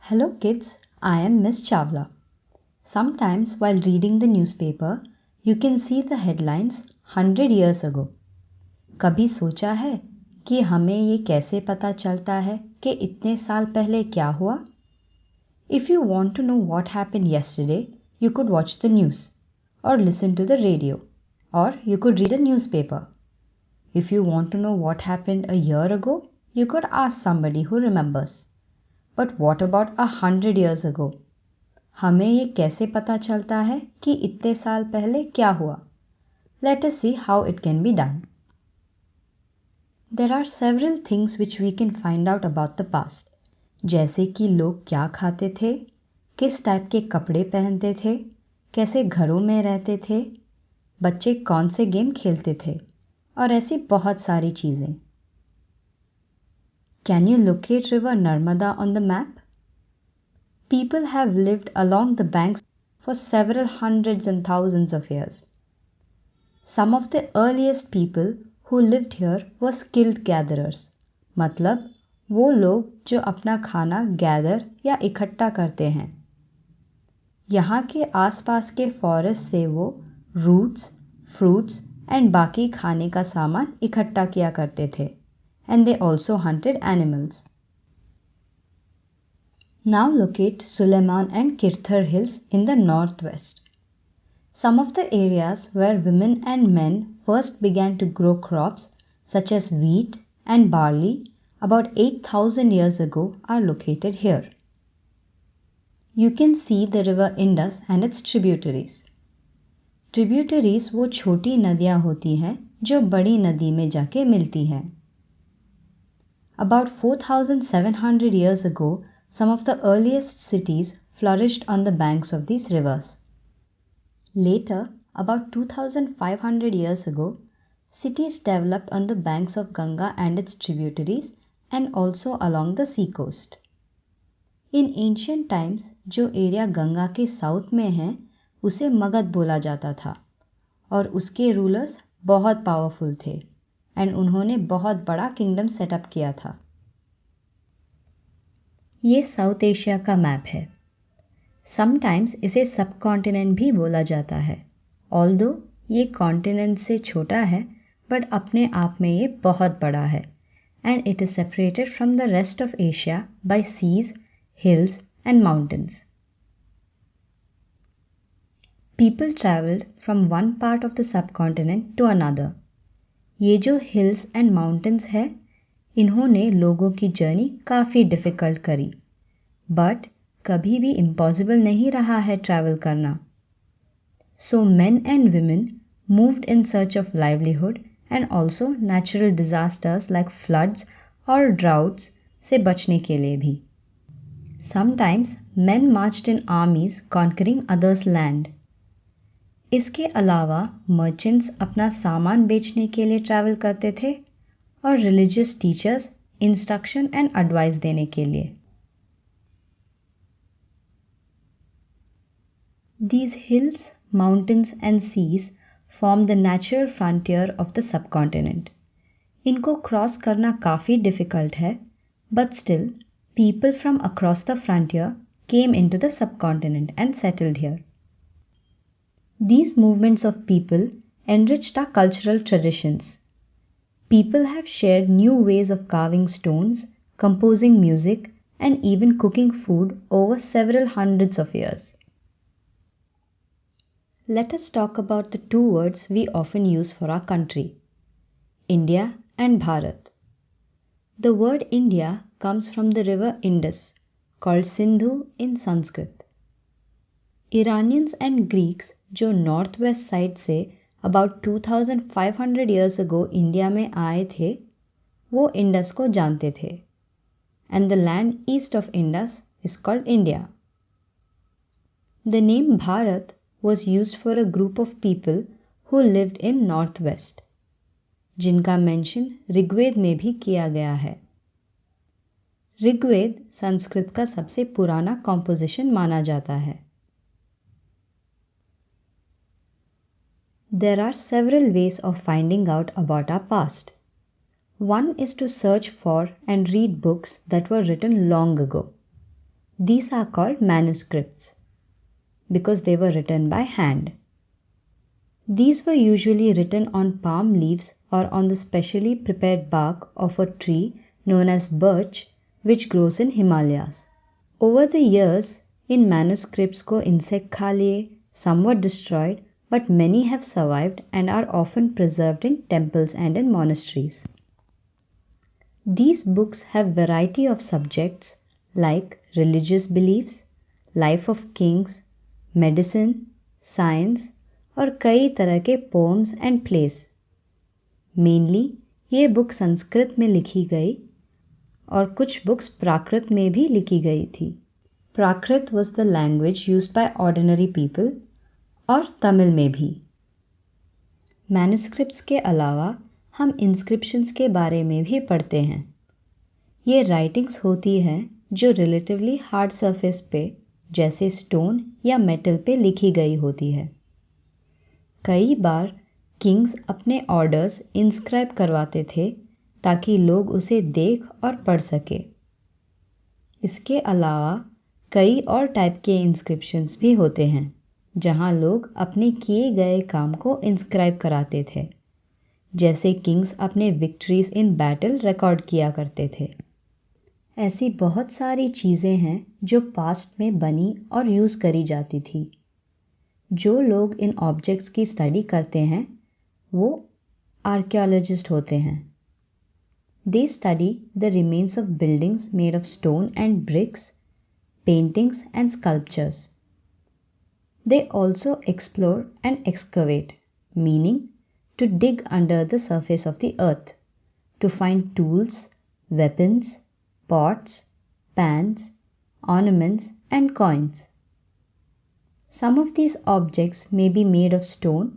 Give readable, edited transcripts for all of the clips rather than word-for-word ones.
Hello kids, I am Miss Chawla. Sometimes while reading the newspaper, you can see the headlines 100 years ago. कभी सोचा है कि हमें ये कैसे पता चलता है कि इतने साल पहले क्या हुआ? If you want to know what happened yesterday, you could watch the news or listen to the radio or you could read a newspaper. If you want to know what happened a year ago, you could ask somebody who remembers. But what about 100 years ago? हमें ये कैसे पता चलता है कि इतने साल पहले क्या हुआ? Let us see how it can be done. There are several things which we can find out about the past. जैसे कि लोग क्या खाते थे, किस टाइप के कपड़े पहनते थे, कैसे घरों में रहते थे, बच्चे कौन से गेम खेलते थे और ऐसी बहुत सारी चीज़ें. Can you locate river Narmada on the map? People have lived along the banks for several hundreds and thousands of years. Some of the earliest people who lived here were skilled gatherers. मतलब वो लोग जो अपना खाना gather या इकट्ठा करते हैं. यहाँ के आसपास के फॉरेस्ट से वो रूट्स, फ्रूट्स एंड बाकी खाने का सामान इकट्ठा किया करते थे. And they also hunted animals. Now locate Suleiman and Kirthar hills in the northwest. Some of the areas where women and men first began to grow crops such as wheat and barley about 8,000 years ago are located here. You can see the river Indus and its tributaries. Tributaries वो छोटी नदियाँ होती हैं जो बड़ी नदी में जाके मिलती हैं. About 4,700 years ago, some of the earliest cities flourished on the banks of these rivers. Later, about 2,500 years ago, cities developed on the banks of Ganga and its tributaries and also along the sea coast. In ancient times, जो area Ganga के south में है उसे मगध बोला जाता था और उसके रूलर्स बहुत पावरफुल थे एंड उन्होंने बहुत बड़ा किंगडम सेटअप किया था. ये साउथ एशिया का मैप है. समटाइम्स इसे सब कॉन्टिनेंट भी बोला जाता है. ऑल्दो ये कॉन्टिनेंट से छोटा है बट अपने आप में ये बहुत बड़ा है and it is separated from the rest of Asia by seas, hills and mountains. People traveled from one part of the subcontinent to another. ये जो हिल्स एंड माउंटेन्स है इन्होंने लोगों की जर्नी काफ़ी डिफ़िकल्ट करी बट कभी भी इम्पॉसिबल नहीं रहा है ट्रैवल करना. सो men and women moved in search of livelihood and also natural disasters like floods or droughts से बचने के लिए भी. Sometimes men marched in armies conquering others' land. इसके अलावा मर्चेंट्स अपना सामान बेचने के लिए ट्रैवल करते थे और religious teachers instruction and advice देने के लिए. These hills, mountains and seas form the natural frontier of the subcontinent. इनको क्रॉस करना काफ़ी डिफ़िकल्ट है but still people from across the frontier came into the subcontinent and settled here. These movements of people enriched our cultural traditions. People have shared new ways of carving stones, composing music, and even cooking food over several hundreds of years. Let us talk about the two words we often use for our country, India and Bharat. The word India comes from the river Indus, called Sindhu in Sanskrit. Iranians and Greeks जो north west side say about 2500 years ago India में आए थे वो Indus को जानते थे and the land east of Indus is called India. The name Bharat was used for a group of people who lived in northwest जिनका mention Rigveda में भी किया गया है. ऋग्वेद संस्कृत का सबसे पुराना कॉम्पोजिशन माना जाता है. There are several ways of finding out about our past. One is to search for and read books that were written long ago. These are called manuscripts because they were written by hand. These were usually written on palm leaves or on the specially prepared bark of a tree known as birch, which grows in Himalayas. Over the years, in manuscripts को insect खा लिए, some were destroyed, but many have survived and are often preserved in temples and in monasteries. These books have variety of subjects like religious beliefs, life of kings, medicine, science और कई तरह के poems and plays. Mainly, ये book Sanskrit में लिखी गई और कुछ बुक्स प्राकृत में भी लिखी गई थी. प्राकृत was the language used by ordinary people और तमिल में भी. मैन्युस्क्रिप्ट्स के अलावा हम इंस्क्रिप्शंस के बारे में भी पढ़ते हैं. ये राइटिंग्स होती हैं जो रिलेटिवली हार्ड सरफेस पे जैसे स्टोन या मेटल पे लिखी गई होती है. कई बार किंग्स अपने ऑर्डर्स इंस्क्राइब करवाते थे ताकि लोग उसे देख और पढ़ सके. इसके अलावा कई और टाइप के इंस्क्रिप्शंस भी होते हैं जहां लोग अपने किए गए काम को इंस्क्राइब कराते थे, जैसे किंग्स अपने विक्ट्रीज इन बैटल रिकॉर्ड किया करते थे. ऐसी बहुत सारी चीज़ें हैं जो पास्ट में बनी और यूज़ करी जाती थी. जो लोग इन ऑब्जेक्ट्स की स्टडी करते हैं वो आर्कियोलॉजिस्ट होते हैं. They study the remains of buildings made of stone and bricks, paintings and sculptures. They also explore and excavate, meaning to dig under the surface of the earth, to find tools, weapons, pots, pans, ornaments and coins. Some of these objects may be made of stone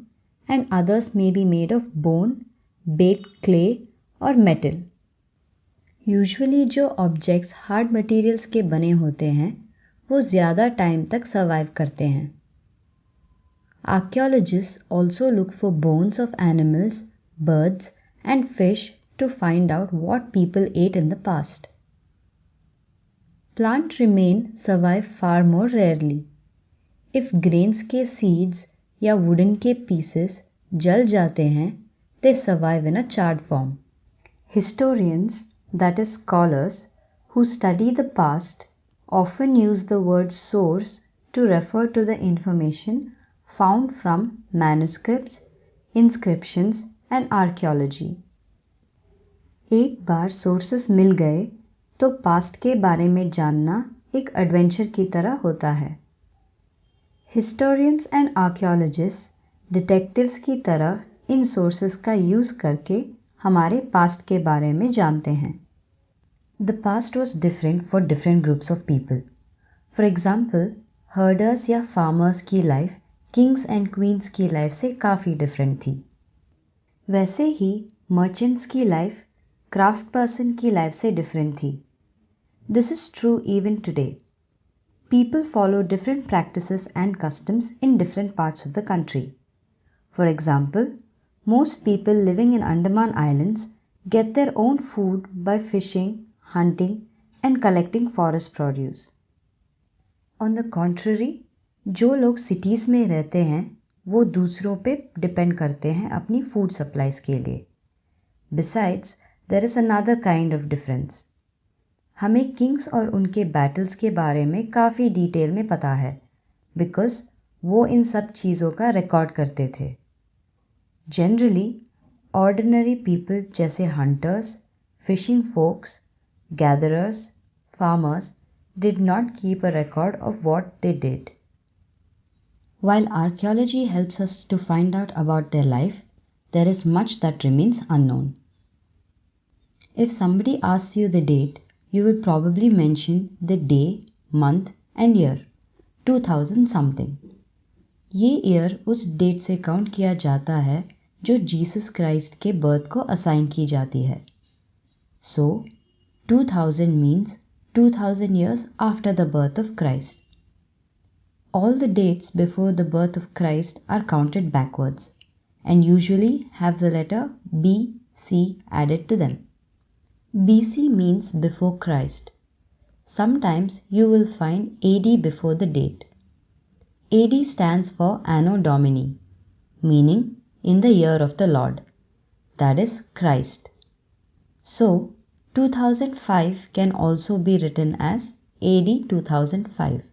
and others may be made of bone, baked clay or metal. Usually जो objects hard materials के बने होते हैं वो ज़्यादा time तक survive करते हैं. Archaeologists also look for bones of animals, birds and fish to find out what people ate in the past. Plant remain survive far more rarely. If grains के सीड्स या वुडन के pieces जल जाते हैं they survive in a charred form. Historians, that is scholars, who study the past often use the word source to refer to the information found from manuscripts, inscriptions and archaeology. एक बार sources मिल गए तो past के बारे में जानना एक adventure की तरह होता है. Historians and archaeologists detectives की तरह इन sources का use करके हमारे पास्ट के बारे में जानते हैं. The past was different for different groups of people. For example, herders या farmers की लाइफ किंग्स एंड क्वींस की लाइफ से काफ़ी डिफरेंट थी. वैसे ही मर्चेंट्स की लाइफ क्राफ्ट पर्सन की लाइफ से डिफरेंट थी. This is true even today. People follow different practices and customs in different parts of the country. For example, most people living in Andaman Islands get their own food by fishing, hunting and collecting forest produce. On the contrary, जो लोग cities में रहते हैं वो दूसरों पे depend करते हैं अपनी फूड सप्लाईज के लिए. Besides, there is another kind of difference. हमें किंग्स और उनके बैटल्स के बारे में काफ़ी डिटेल में पता है बिकॉज वो इन सब चीज़ों का रिकॉर्ड करते थे. जनरली ऑर्डिनरी पीपल जैसे hunters, fishing folks, gatherers, farmers did not keep a record of what they did. While archaeology helps us to find out about their life, there is much that remains unknown. If somebody asks you the date, you will probably mention the day, month and year, 2000 something. ये year उस date से count किया जाता है जो Jesus Christ के birth को assign की जाती है. सो 2000 means 2000 years after the birth of Christ. All the dates before the birth of Christ are counted backwards and usually have the letter BC added to them. BC means before Christ. Sometimes you will find AD before the date. AD stands for Anno Domini, meaning in the year of the Lord, that is Christ. So 2005 can also be written as AD 2005.